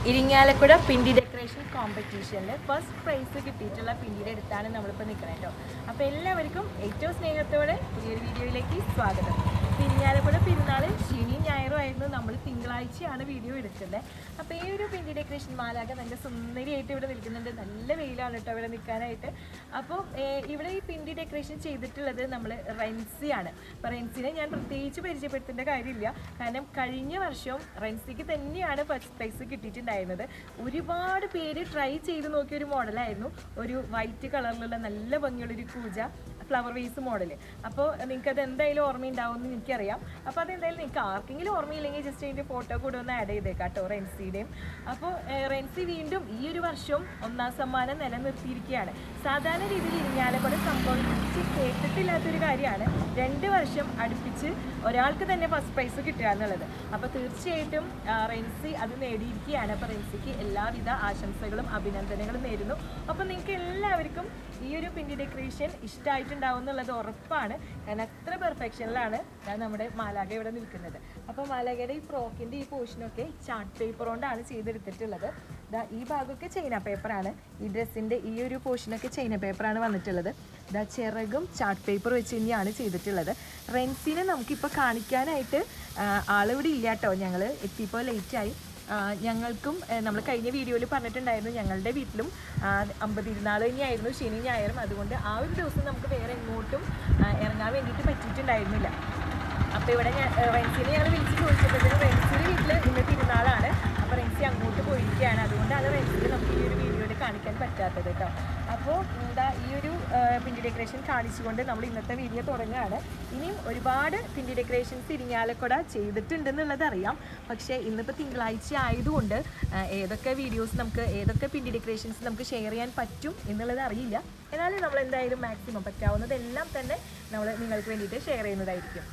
ഇരിങ്ങാലക്കുട പിണ്ടി decoration കോമ്പറ്റീഷനിൽ first prize കിട്ടിയിട്ടുള്ള പിണ്ടിയുടെ അടുത്താണ് നമ്മളിപ്പോൾ നിൽക്കുന്നത് കേട്ടോ. അപ്പോൾ എല്ലാവർക്കും ഏറ്റവും സ്നേഹത്തോടെ പുതിയൊരു വീഡിയോയിലേക്ക് സ്വാഗതം. ഇരിങ്ങാലക്കുട പെരുന്നാൾ ശനി ഞായറും ആയിരുന്നു, നമ്മൾ തിങ്കളാഴ്ചയാണ് വീഡിയോ എടുക്കുന്നത്. അപ്പോൾ ഈ ഒരു പിണ്ടി ഡെക്കറേഷൻ മാലാക നല്ല സുന്ദരിയായിട്ട് ഇവിടെ നിൽക്കുന്നുണ്ട്. നല്ല വെയിലാണ് കേട്ടോ ഇവിടെ നിൽക്കാനായിട്ട്. അപ്പോൾ ഇവിടെ ഈ പിണ്ടി ഡെക്കറേഷൻ ചെയ്തിട്ടുള്ളത് നമ്മൾ റെൻസിയാണ്. അപ്പോൾ റെൻസിനെ ഞാൻ പ്രത്യേകിച്ച് പരിചയപ്പെടുത്തേണ്ട കാര്യമില്ല, കാരണം കഴിഞ്ഞ വർഷം റെൻസിക്ക് തന്നെയാണ് ഫസ്റ്റ് പ്രൈസ് കിട്ടിയിട്ടുണ്ടായിരുന്നത്. ഒരുപാട് പേര് ട്രൈ ചെയ്ത് നോക്കിയ ഒരു മോഡലായിരുന്നു, ഒരു വൈറ്റ് കളറിലുള്ള നല്ല ഭംഗിയുള്ളൊരു കൂജ ഫ്ലവർ വേസ് മോഡൽ. അപ്പോൾ നിങ്ങൾക്കത് എന്തായാലും ഓർമ്മയുണ്ടാവുമെന്ന് എനിക്കറിയാം. അപ്പോൾ അതെന്തായാലും നിങ്ങൾക്ക് ആർക്കെങ്കിലും ഓർമ്മയില്ലെങ്കിൽ ജസ്റ്റ് അതിൻ്റെ ഫോട്ടോ കൂടെ ഒന്ന് ആഡ് ചെയ്തേക്കാം കേട്ടോ, റെൻസിയുടെയും. അപ്പോൾ റെൻസി വീണ്ടും ഈ ഒരു വർഷം ഒന്നാം സമ്മാനം നിലനിർത്തിയിരിക്കുകയാണ്. സാധാരണ രീതിയിൽ ഇരിങ്ങാലക്കുട സംഭവിച്ച് കേട്ടിട്ടില്ലാത്തൊരു കാര്യമാണ് 2 വർഷം അടുപ്പിച്ച് ഒരാൾക്ക് തന്നെ ഫസ്റ്റ് പ്രൈസ് കിട്ടുക എന്നുള്ളത്. അപ്പോൾ തീർച്ചയായിട്ടും റെൻസി അത് നേടിയിരിക്കുകയാണ്. അപ്പോൾ റെൻസിക്ക് എല്ലാവിധ ആശംസകളും അഭിനന്ദനങ്ങളും നേരുന്നു. അപ്പോൾ നിങ്ങൾക്ക് എല്ലാവർക്കും ഈ ഒരു പിണ്ടി ഡെക്കറേഷൻ ഇഷ്ടമായിട്ടുണ്ടാവും എന്നുള്ളത് ഉറപ്പാണ്, കാരണം അത്ര പെർഫെക്ഷനിലാണ് നമ്മുടെ മാലാഖ ഇവിടെ നിൽക്കുന്നത്. അപ്പോൾ മാലാഖയുടെ ഈ ഫ്രോക്കിൻ്റെ ഈ പോർഷനൊക്കെ ചാർട്ട് പേപ്പർ കൊണ്ടാണ് ചെയ്തെടുത്തിട്ടുള്ളത്. ഈ ഭാഗമൊക്കെ ചൈന പേപ്പറാണ്, ഈ ഡ്രസ്സിൻ്റെ ഈ ഒരു പോർഷനൊക്കെ ചൈന പേപ്പറാണ് വന്നിട്ടുള്ളത്. ചിറകും ചാർട്ട് പേപ്പർ വെച്ച് തന്നെയാണ് ചെയ്തിട്ടുള്ളത്. റെൻസിനെ നമുക്കിപ്പോൾ കാണിക്കാനായിട്ട് ആളിവിടെ ഇല്ല കേട്ടോ, ഞങ്ങൾ എത്തിയപ്പോൾ ലേറ്റായി. ഞങ്ങൾക്കും നമ്മൾ കഴിഞ്ഞ വീഡിയോയിൽ പറഞ്ഞിട്ടുണ്ടായിരുന്നു, ഞങ്ങളുടെ വീട്ടിലും 50 തിരുനാൾ തന്നെയായിരുന്നു ശനി ഞായറും. അതുകൊണ്ട് ആ ഒരു ദിവസം നമുക്ക് വേറെ എങ്ങോട്ടും ഇറങ്ങാൻ വേണ്ടിയിട്ട് പറ്റിയിട്ടുണ്ടായിരുന്നില്ല. അപ്പോൾ ഇവിടെ റെൻസിനെ ഞങ്ങൾ വിളിച്ച് ചോദിച്ചപ്പോഴത്തേക്കും റെൻസിയുടെ വീട്ടിൽ ഇന്ന് തിരുനാളാണ്. അപ്പോൾ റെൻസി അങ്ങോട്ട് പോയിരിക്കുകയാണ്. അതുകൊണ്ടാണ് റെൻസിൽ നമുക്ക് ഈ ഒരു വീഡിയോയിൽ കാണിക്കാൻ പറ്റാത്തത് കേട്ടോ. അപ്പോൾ ഈ ഒരു പിണ്ടി ഡെക്കറേഷൻ കാണിച്ചുകൊണ്ട് നമ്മൾ ഇന്നത്തെ വീഡിയോ തുടങ്ങുകയാണ്. ഇനിയും ഒരുപാട് പിണ്ടി ഡെക്കറേഷൻസ് ഇരിങ്ങാലക്കുട ചെയ്തിട്ടുണ്ടെന്നുള്ളത് അറിയാം, പക്ഷേ ഇന്നിപ്പോൾ തിങ്കളാഴ്ച ആയതുകൊണ്ട് ഏതൊക്കെ വീഡിയോസ് നമുക്ക് ഏതൊക്കെ പിണ്ടി ഡെക്കറേഷൻസ് നമുക്ക് ഷെയർ ചെയ്യാൻ പറ്റും എന്നുള്ളത് അറിയില്ല. എന്നാലും നമ്മൾ എന്തായാലും മാക്സിമം പറ്റാവുന്നതെല്ലാം തന്നെ നമ്മൾ നിങ്ങൾക്ക് വേണ്ടിയിട്ട് ഷെയർ ചെയ്യുന്നതായിരിക്കും.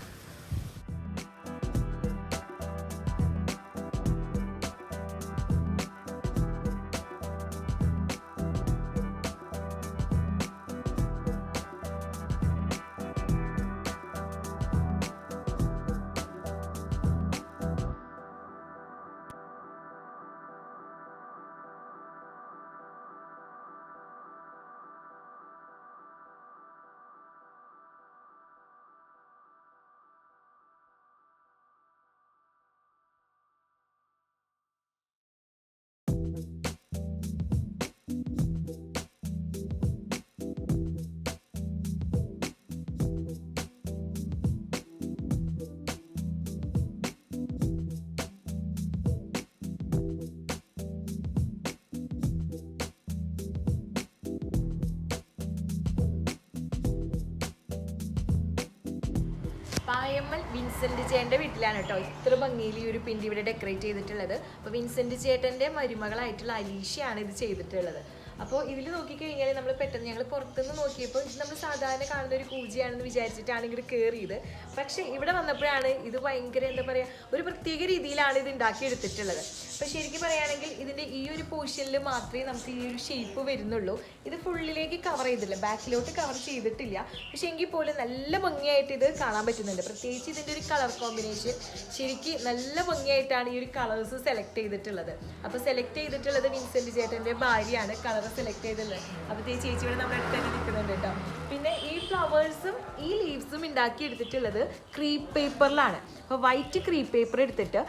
പായമ്മൽ വിൻസെൻ്റ് ചേട്ടൻ്റെ വീട്ടിലാണ് കേട്ടോ ഇത്ര ഭംഗിയിൽ ഈ ഒരു പിണ്ടി ഇവിടെ ഡെക്കറേറ്റ് ചെയ്തിട്ടുള്ളത്. അപ്പോൾ വിൻസെൻ്റ് ചേട്ടൻ്റെ മരുമകളായിട്ടുള്ള അലീഷയാണ് ഇത് ചെയ്തിട്ടുള്ളത്. അപ്പോൾ ഇതിൽ നോക്കിക്കഴിഞ്ഞാൽ നമ്മൾ പെട്ടെന്ന് ഞങ്ങൾ പുറത്തുനിന്ന് നോക്കിയപ്പോൾ ഇത് നമ്മൾ സാധാരണ കാണുന്ന ഒരു പൂജയാണെന്ന് വിചാരിച്ചിട്ടാണ് ഇങ്ങോട്ട് കയറിയത്. പക്ഷേ ഇവിടെ വന്നപ്പോഴാണ് ഇത് ഭയങ്കര എന്താ പറയുക, ഒരു പ്രത്യേക രീതിയിലാണ് ഇത് ഉണ്ടാക്കിയെടുത്തിട്ടുള്ളത്. അപ്പോൾ ശരിക്കും പറയുകയാണെങ്കിൽ ഇതിൻ്റെ ഈ ഒരു പോർഷനിൽ മാത്രമേ നമുക്ക് ഈ ഒരു ഷേപ്പ് വരുന്നുള്ളൂ. ഇത് ഫുള്ളിലേക്ക് കവർ ചെയ്തിട്ടില്ല, ബാക്കിലോട്ട് കവർ ചെയ്തിട്ടില്ല. പക്ഷേ എങ്കിൽ പോലും നല്ല ഭംഗിയായിട്ട് ഇത് കാണാൻ പറ്റുന്നുണ്ട്. പ്രത്യേകിച്ച് ഇതിൻ്റെ ഒരു കളർ കോമ്പിനേഷൻ ശരിക്കും നല്ല ഭംഗിയായിട്ടാണ് ഈ ഒരു കളേഴ്സ് സെലക്ട് ചെയ്തിട്ടുള്ളത്. അപ്പോൾ സെലക്ട് ചെയ്തിട്ടുള്ളത് വിൻസെൻ്റ് ചേട്ടൻ്റെ ഭാര്യയാണ് കളർ സെലക്ട് ചെയ്തിട്ടുള്ളത്. അപ്പോൾ ചേച്ചി ഇവിടെ നമ്മുടെ അടുത്ത് തന്നെ നിൽക്കുന്നുണ്ട് കേട്ടോ. പിന്നെ ഈ ഫ്ലവേഴ്സും ഈ ലീവ്സും ഉണ്ടാക്കി എടുത്തിട്ടുള്ളത് ക്രീപ്പ് പേപ്പറിലാണ്. അപ്പോൾ വൈറ്റ് ക്രീപ്പ് പേപ്പർ എടുത്തിട്ട്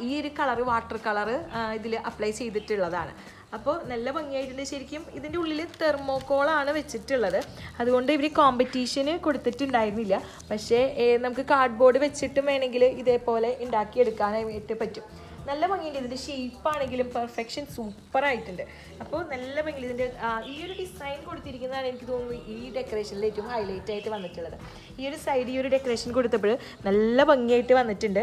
ഈ ഒരു കളറ് വാട്ടർ കളറ് ഇതിൽ അപ്ലൈ ചെയ്തിട്ടുള്ളതാണ്. അപ്പോൾ നല്ല ഭംഗിയായിട്ടുണ്ട്. ശരിക്കും ഇതിൻ്റെ ഉള്ളിൽ തെർമോക്കോളാണ് വെച്ചിട്ടുള്ളത്, അതുകൊണ്ട് ഇവർ കോമ്പറ്റീഷന് കൊടുത്തിട്ടുണ്ടായിരുന്നില്ല. പക്ഷേ നമുക്ക് കാർഡ്ബോർഡ് വെച്ചിട്ടും വേണമെങ്കിൽ ഇതേപോലെ ഉണ്ടാക്കിയെടുക്കാനായിട്ട് പറ്റും. നല്ല ഭംഗിയുണ്ട്. ഇതിൻ്റെ ഷേപ്പാണെങ്കിലും പെർഫെക്ഷൻ സൂപ്പറായിട്ടുണ്ട്. അപ്പോൾ നല്ല ഭംഗി ഇതിൻ്റെ ഈ ഒരു ഡിസൈൻ കൊടുത്തിരിക്കുന്നതാണ് എനിക്ക് തോന്നുന്നു ഈ ഡെക്കറേഷനിൽ ഏറ്റവും ഹൈലൈറ്റ് ആയിട്ട് വന്നിട്ടുള്ളത്. ഈ ഒരു സൈഡ് ഈ ഒരു ഡെക്കറേഷൻ കൊടുത്തപ്പോൾ നല്ല ഭംഗിയായിട്ട് വന്നിട്ടുണ്ട്.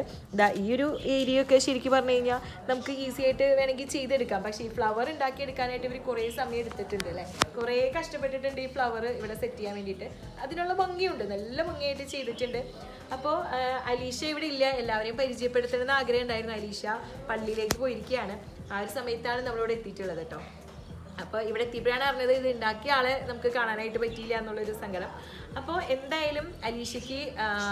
ഈ ഒരു ഏരിയയൊക്കെ ശരിക്കും പറഞ്ഞു കഴിഞ്ഞാൽ നമുക്ക് ഈസി ആയിട്ട് വേണമെങ്കിൽ ചെയ്തെടുക്കാം. പക്ഷേ ഈ ഫ്ലവർ ഉണ്ടാക്കിയെടുക്കാനായിട്ട് ഇവർ കുറേ സമയം എടുത്തിട്ടുണ്ട് അല്ലേ, കുറേ കഷ്ടപ്പെട്ടിട്ടുണ്ട് ഈ ഫ്ലവർ ഇവിടെ സെറ്റ് ചെയ്യാൻ വേണ്ടിയിട്ട്. അതിനുള്ള ഭംഗിയുണ്ട്, നല്ല ഭംഗിയായിട്ട് ചെയ്തിട്ടുണ്ട്. അപ്പോൾ അലീഷ ഇവിടെ ഇല്ല, എല്ലാവരെയും പരിചയപ്പെടുത്തണമെന്ന് ആഗ്രഹം ഉണ്ടായിരുന്നു. അലീഷ പള്ളിയിലേക്ക് പോയിരിക്കുകയാണ്. ആ ഒരു സമയത്താണ് നമ്മളിവിടെ എത്തിയിട്ടുള്ളത് കേട്ടോ. അപ്പോൾ ഇവിടെ എത്തിയപ്പോഴാണ് അറിഞ്ഞത് ഇത് ഉണ്ടാക്കിയ ആളെ നമുക്ക് കാണാനായിട്ട് പറ്റിയില്ല എന്നുള്ളൊരു സങ്കടം. അപ്പോൾ എന്തായാലും അലീഷയ്ക്ക്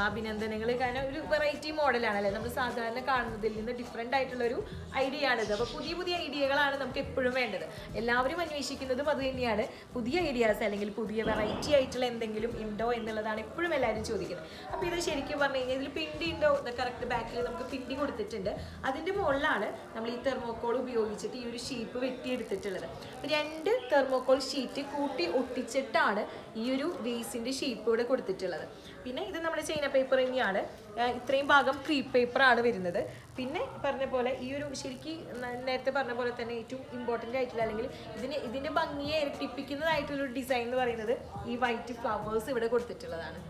അഭിനന്ദനങ്ങൾ. കാരണം ഒരു വെറൈറ്റി മോഡലാണല്ലേ, നമ്മൾ സാധാരണ കാണുന്നതിൽ നിന്ന് ഡിഫറെൻ്റ് ആയിട്ടുള്ളൊരു ഐഡിയ ആണിത്. അപ്പോൾ പുതിയ പുതിയ ഐഡിയകളാണ് നമുക്ക് എപ്പോഴും വേണ്ടത്. എല്ലാവരും അന്വേഷിക്കുന്നതും അത് തന്നെയാണ്, പുതിയ ഐഡിയാസ് അല്ലെങ്കിൽ പുതിയ വെറൈറ്റി ആയിട്ടുള്ള എന്തെങ്കിലും ഉണ്ടോ എന്നുള്ളതാണ് എപ്പോഴും എല്ലാവരും ചോദിക്കുന്നത്. അപ്പോൾ ഇത് ശരിക്കും പറഞ്ഞു കഴിഞ്ഞാൽ ഇതിൽ പിണ്ടി ഉണ്ടോ, കറക്റ്റ് ബാക്കിൽ നമുക്ക് പിണ്ടി കൊടുത്തിട്ടുണ്ട്. അതിൻ്റെ മുകളിലാണ് നമ്മൾ ഈ തെർമോക്കോൾ ഉപയോഗിച്ചിട്ട് ഈ ഒരു ഷീപ്പ് വെട്ടിയെടുത്തിട്ടുള്ളത്. 2 തെർമോക്കോൾ ഷീറ്റ് കൂട്ടി ഒട്ടിച്ചിട്ടാണ് ഈ ഒരു വേസിൻ്റെ ഷേപ്പ് ഇവിടെ കൊടുത്തിട്ടുള്ളത്. പിന്നെ ഇത് നമ്മുടെ ചൈന പേപ്പർ തന്നെയാണ്. ഇത്രയും ഭാഗം ക്രീപ്പ് പേപ്പറാണ് വരുന്നത്. പിന്നെ പറഞ്ഞ പോലെ ഈ ഒരു ശരിക്കും നേരത്തെ പറഞ്ഞ പോലെ തന്നെ ഏറ്റവും ഇമ്പോർട്ടൻ്റ് ആയിട്ടുള്ള അല്ലെങ്കിൽ ഇതിൻ്റെ ഭംഗിയെ ഇരട്ടിപ്പിക്കുന്നതായിട്ടുള്ളൊരു ഡിസൈൻ എന്ന് പറയുന്നത് ഈ വൈറ്റ് ഫ്ലവേഴ്സ് ഇവിടെ കൊടുത്തിട്ടുള്ളതാണ്.